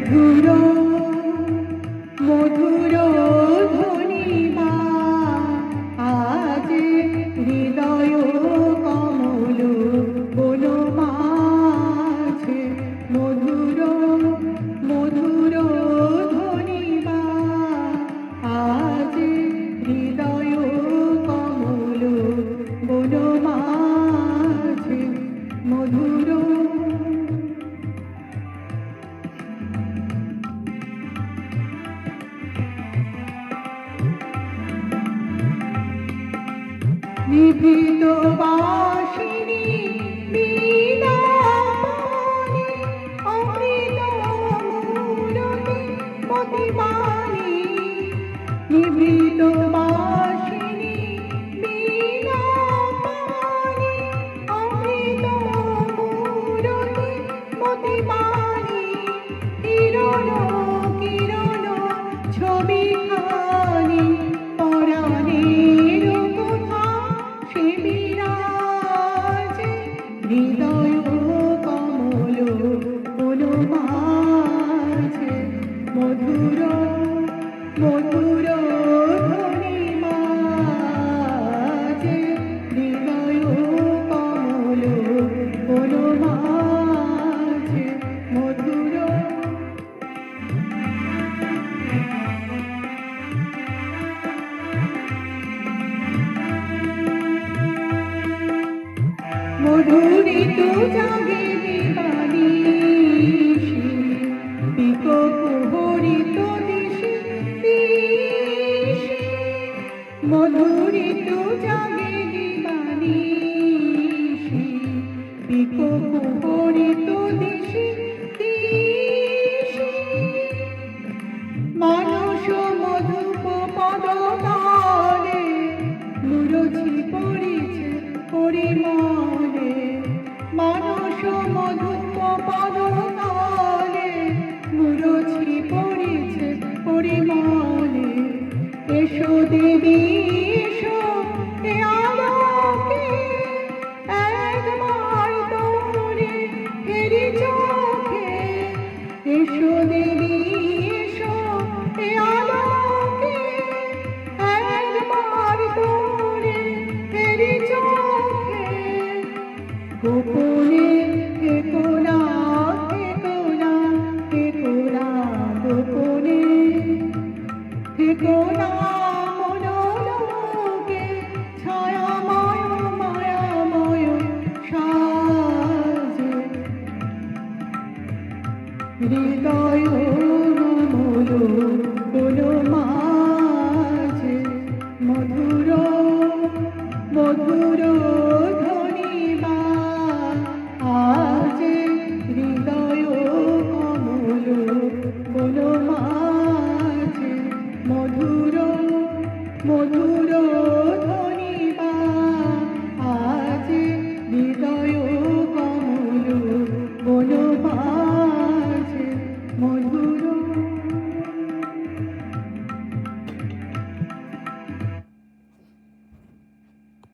মধুর মধুর ধ্বনিমা আজ হৃদয় কমল বনমাঝে মধুর মধুর ধ্বনিমা আজ হৃদয় কমল বনমাঝে মধুর নিভৃত বাসিনী বীণা পানি অমৃত মূরতি মতিবাণী নিভৃত বাসিনী বীণা পানি অমৃত মূরতি মতিবাণী কিরণ কিরণ ছবি খানি পরাণের কথা সে বিরাজে হৃদয় কমল বনমাঝে মধুর মধুর ধ্বনিমা যে হৃদয় কমল বনমাঝে মধুর মধুরিত জাগে দিবানিশি পিকো কুহরিত দিশি দিশি মধুরিত জাগে দিবানিশি পিকো কুহরিত দিশি দিশি মানস মধুপ পদতলে মুরছি পড়িছে পরিমলে মানস মধুপ পদতলে মুরছি পড়িছে পরিমলে এসো দেবী এসো এ আলোকে একবার তোরে ফেরি চোখে এসো দেবী এসো এ আলোকে একবার তোরে ফেরি চোখে গোপনে থেকো না থেকো না থেকো না গোপনে থেকো না মনোলোকে ছায়াময় মায়াময় সাজে হৃদয়